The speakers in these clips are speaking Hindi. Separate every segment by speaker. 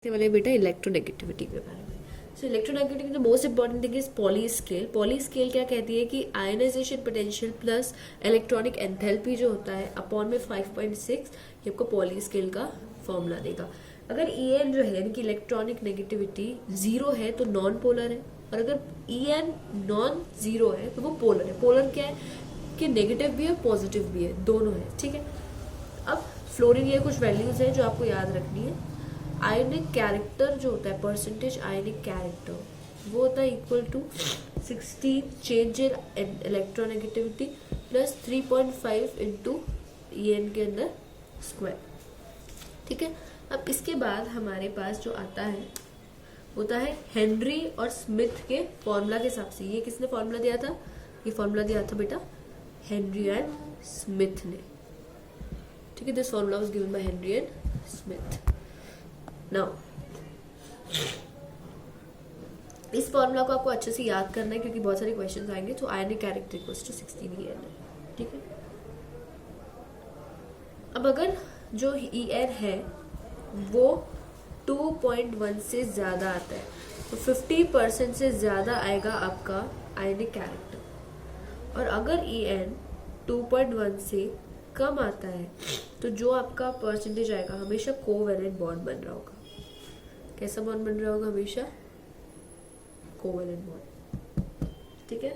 Speaker 1: वाले बेटा इलेक्ट्रोनेगेटिविटी के बारे में। So electronegativity the most important thing is Pauling scale. Pauling scale क्या कहती है कि ionisation potential plus electronic enthalpy जो होता है अपॉन में 5.6 ये आपको पॉली स्केल का फॉर्मूला देगा। अगर EN जो है यानी कि इलेक्ट्रॉनिक नेगेटिविटी 0 है तो नॉन पोलर है, और अगर EN नॉन 0 है तो वो पोलर है। पोलर क्या है कि नेगेटिव भी है पॉजिटिव भी है, दोनों है। ठीक है, अब फ्लोरीन ये कुछ वैल्यूज है जो आपको याद रखनी है। आयनिक कैरेक्टर जो होता है परसेंटेज आयनिक कैरेक्टर वो होता है equal to 16 change in electronegativity plus 3.5 into EN के अंदर स्क्वायर। ठीक है, अब इसके बाद हमारे पास जो आता है होता है हेनरी और स्मिथ के फॉर्मूला के हिसाब से। ये किसने फॉर्मूला दिया था? ये फॉर्मूला दिया था बेटा हेनरी एंड स्मिथ ने। ठीक है, this formula was given by Henry and Smith. Now इस फॉर्मूला को आपको अच्छे से याद करना है क्योंकि बहुत सारे क्वेश्चंस आएंगे। तो ionic character equals to 16 EN है। ठीक है, अब अगर जो EN है वो 2.1 से ज्यादा आता है तो 50% से ज्यादा आएगा आपका आयनिक कैरेक्टर, और अगर EN 2.1 से कम आता है तो जो आपका परसेंटेज आएगा हमेशा कोवैलेंट बॉन्ड बन रहा होगा। कैसा बॉन्ड बन रहा होगा? हमेशा कोवैलेंट बॉन्ड। ठीक है,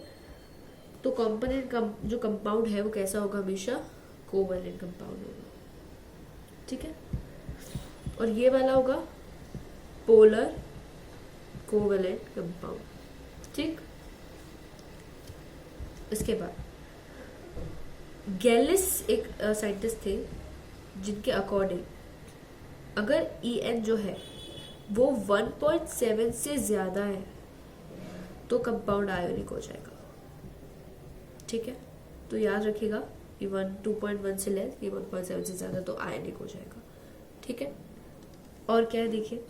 Speaker 1: तो कंपोनेंट जो कंपाउंड है वो कैसा होगा? हमेशा कोवैलेंट कंपाउंड होगा। ठीक है, और ये वाला होगा पोलर कोवैलेंट कंपाउंड। ठीक, इसके बाद गैलिस एक साइंटिस्ट थे जिनके अकॉर्डिंग अगर EN जो है वो 1.7 से ज्यादा है तो कंपाउंड आयोनिक हो जाएगा। ठीक है, तो याद रखिएगा ये 2.1 से लेस, ये 1.7 से ज्यादा तो आयोनिक हो जाएगा। ठीक है, और क्या है देखिए,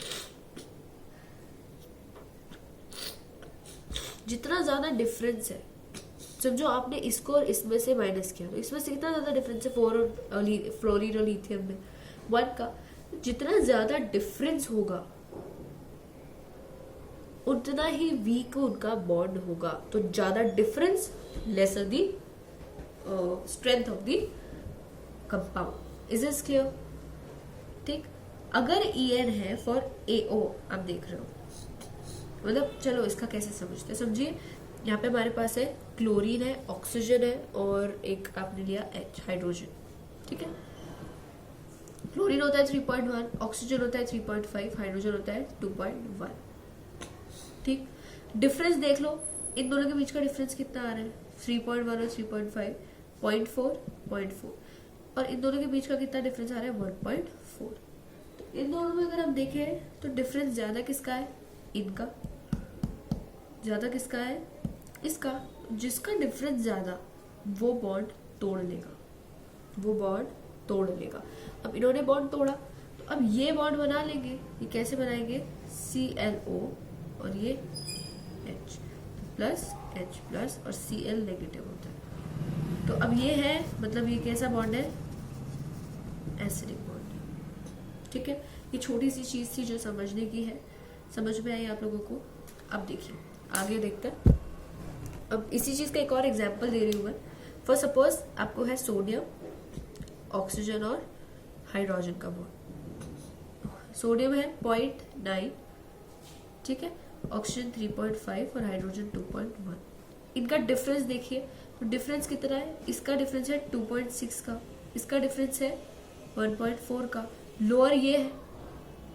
Speaker 1: जितना ज्यादा डिफरेंस है, समझो आपने इसको और इसमें से माइनस किया तो इसमें से कितना ज्यादा डिफरेंस है फ्लोरीन और लिथियम में 1 का। जितना ज्यादा डिफरेंस होगा उतना ही वीक उनका बॉन्ड होगा। तो ज्यादा difference lesser the strength of the compound. Is this clear? ठीक, अगर EN है फॉर AO आप देख रहे हो, मतलब चलो इसका कैसे समझते हैं, समझिए यहाँ पे हमारे पास है क्लोरीन है, ऑक्सीजन है और एक आपने लिया H हाइड्रोजन। ठीक है, क्लोरीन होता है 3.1, ऑक्सीजन होता है 3.5, हाइड्रोजन होता है 2.1। ठीक, डिफरेंस देख लो इन दोनों के बीच का डिफरेंस कितना आ रहा है 3.1 और 3.5, 0.4 और इन दोनों के बीच का कितना डिफरेंस आ रहा है 1.4। तो इन दोनों में अगर हम देखें तो डिफरेंस ज्यादा किसका है? इनका। ज्यादा किसका है? इसका। जिसका डिफरेंस ज्यादा वो बॉन्ड तोड़ लेगा, वो बॉन्ड तोड़ लेगा। अब इन्होंने बॉन्ड तोड़ा तो अब ये बॉन्ड बना लेंगे। ये कैसे बनाएंगे? ClO और ये H प्लस H प्लस और Cl नेगेटिव होता है। तो अब ये है, मतलब ये कैसा बॉन्ड है? Acidic bond. ठीक है, ये छोटी सी चीज थी जो समझने की है। समझ में आई आप लोगों को? अब देखिए आगे देखते हैं। अब इसी चीज का एक और एग्जांपल दे रही हूं मैं। फॉर सपोज आपको है सोडियम, ऑक्सीजन और हाइड्रोजन का बॉन्ड। सोडियम है 0.9, ठीक है, ऑक्सीजन 3.5 और हाइड्रोजन 2.1। इनका डिफरेंस देखिए, तो डिफरेंस कितना है? इसका डिफरेंस है 2.6 का, इसका डिफरेंस है 1.4 का। लोअर ये है,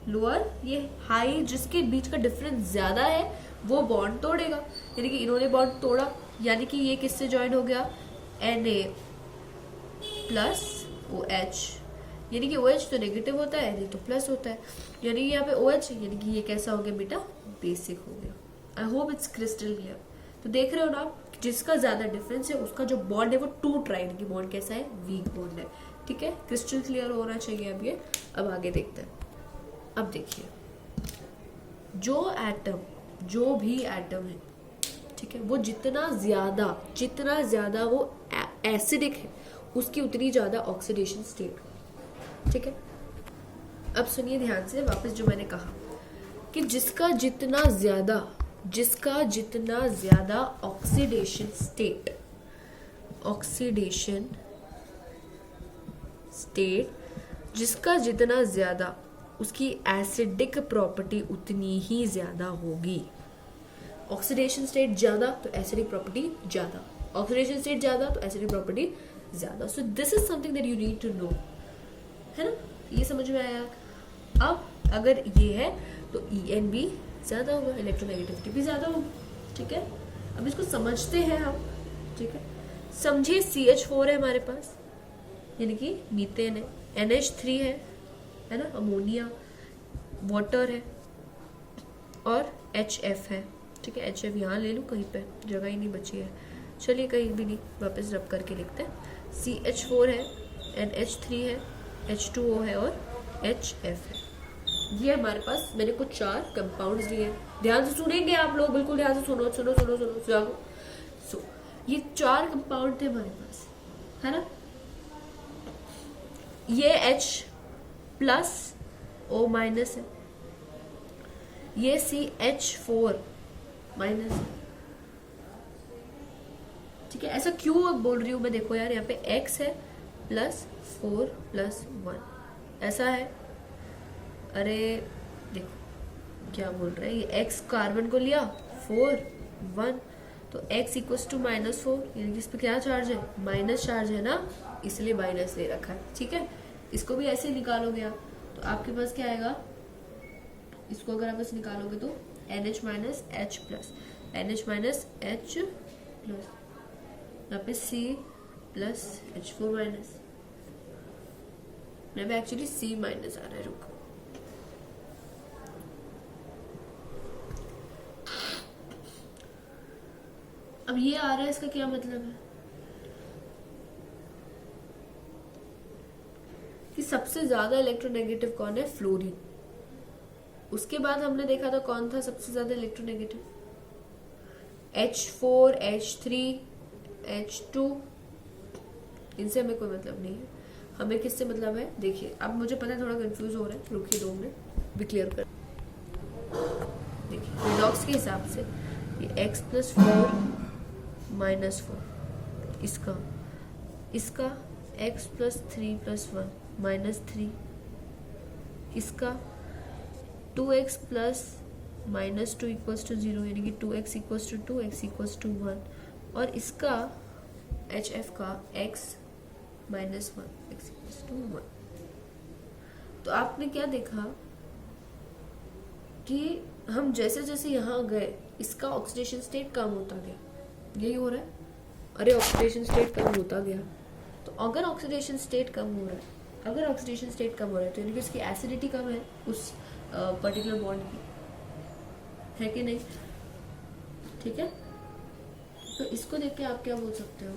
Speaker 1: लोअर ये, हाई जिसके बीच का डिफरेंस ज्यादा है वो बॉन्ड तोड़ेगा। यानी कि इन्होंने बॉन्ड तोड़ा, यानी कि ये किससे ज्वाइन हो गया? Na plus OH। यानी कि OH तो नेगेटिव होता है, Na तो प्लस होता है, यानी यहाँ पे OH, यानी कि ये कैसा हो गया बेटा? बेसिक हो गया। I hope it's crystal clear. तो देख रहे हो ना, जिसका ज्यादा डिफरेंस है उसका जो बॉन्ड है वो टूट रहा है, यानी कि बॉन्ड कैसा है? वीक बॉन्ड है। ठीक है, क्रिस्टल क्लियर होना चाहिए अब ये। अब आगे देखते हैं। अब देखिए, जो भी एटम है, ठीक है, वो जितना ज्यादा वो एसिडिक है उसकी उतनी ज्यादा ऑक्सीडेशन स्टेट। ठीक है, अब सुनिए ध्यान से वापस जो मैंने कहा। कि जिसका जितना ज्यादा ऑक्सीडेशन स्टेट जिसका जितना ज्यादा, उसकी एसिडिक प्रॉपर्टी उतनी ही ज्यादा होगी। ऑक्सीडेशन स्टेट ज्यादा तो एसिडिक प्रॉपर्टी ज्यादा, ऑक्सीडेशन स्टेट ज्यादा तो एसिडिक प्रॉपर्टी ज्यादा। So this is something that you need to know, है ना? ये समझ में आया? अब अगर ये है तो EN भी ज्यादा होगा, इलेक्ट्रोनेगेटिविटी भी ज्यादा होगी, ठीक है? अब इसको समझते हैं हम, ठीक है? समझिए CH4 है हमारे पास, यानी कि मीथेन है, NH3 है ना, अमोनिया, वाटर है, और HF है, ठीक है? HF यहाँ ले लूँ, कहीं पे जगह ही नहीं बची है, चलिए कहीं भी नहीं, वापस रब करके लिखते हैं। CH4 है, NH3 है, H2O है और HF है। ये हमारे पास मैंने कुछ 4 कंपाउंड्स दिए हैं, ध्यान से सुनेंगे आप लोग, बिल्कुल ध्यान से सुनो सुनो सुनो सुनो जागो। सो ये 4 कंपाउंड थे हमारे पास, है ना? ये H प्लस O माइनस है, ये CH4 माइनस है, ठीक है? ऐसा क्यों अब बोल रही हूं मैं? देखो यार, यहाँ पे X है प्लस 4 प्लस 1 ऐसा है। अरे देखो क्या बोल रहे हैं, ये X कार्बन को लिया 4 1, तो X इक्वल्स टू -4, यानी कि इस पे क्या चार्ज है? माइनस चार्ज है ना, इसलिए माइनस ले रखा है, ठीक है? इसको भी ऐसे निकालोगे आप, तो आपके पास क्या आएगा? इसको अगर आप ऐसे निकालोगे तो NH minus H plus, NH minus H plus, यहाँ पे C प्लस H4 माइनस, यहाँ पे एक्चुअली C माइनस आ रहा है, रुको, अब ये आ रहा है, इसका क्या मतलब है? कि सबसे ज्यादा इलेक्ट्रोनेगेटिव कौन है? फ्लोरीन। उसके बाद हमने देखा था कौन था सबसे ज्यादा इलेक्ट्रोनेगेटिव? H4, H3, H2, इनसे हमें कोई मतलब नहीं है, हमें किससे मतलब है? देखिए अब मुझे पता है थोड़ा कंफ्यूज हो रहा है, रुकिए 2 मिनट भी क्लियर कर। देखिए रिडॉक्स के हिसाब से ये X प्लस 4 माइनस 4, इसका X प्लस 3 प्लस 1 माइनस 3, इसका 2x plus minus 2 equals to 0, यानी कि 2x equals to 2, x equals to 1, और इसका HF का x minus 1, x equals to 1। तो आपने क्या देखा कि हम जैसे जैसे यहाँ गए, इसका ऑक्सीडेशन स्टेट कम होता गया, यही हो रहा है। अरे ऑक्सीडेशन स्टेट कम होता गया, तो अगर ऑक्सीडेशन स्टेट कम हो रहा है, तो यानी कि इसकी एसिडिटी कम है उस पर्टिकुलर बॉन्ड की, है कि नहीं? ठीक है, तो इसको देख के आप क्या बोल सकते हो?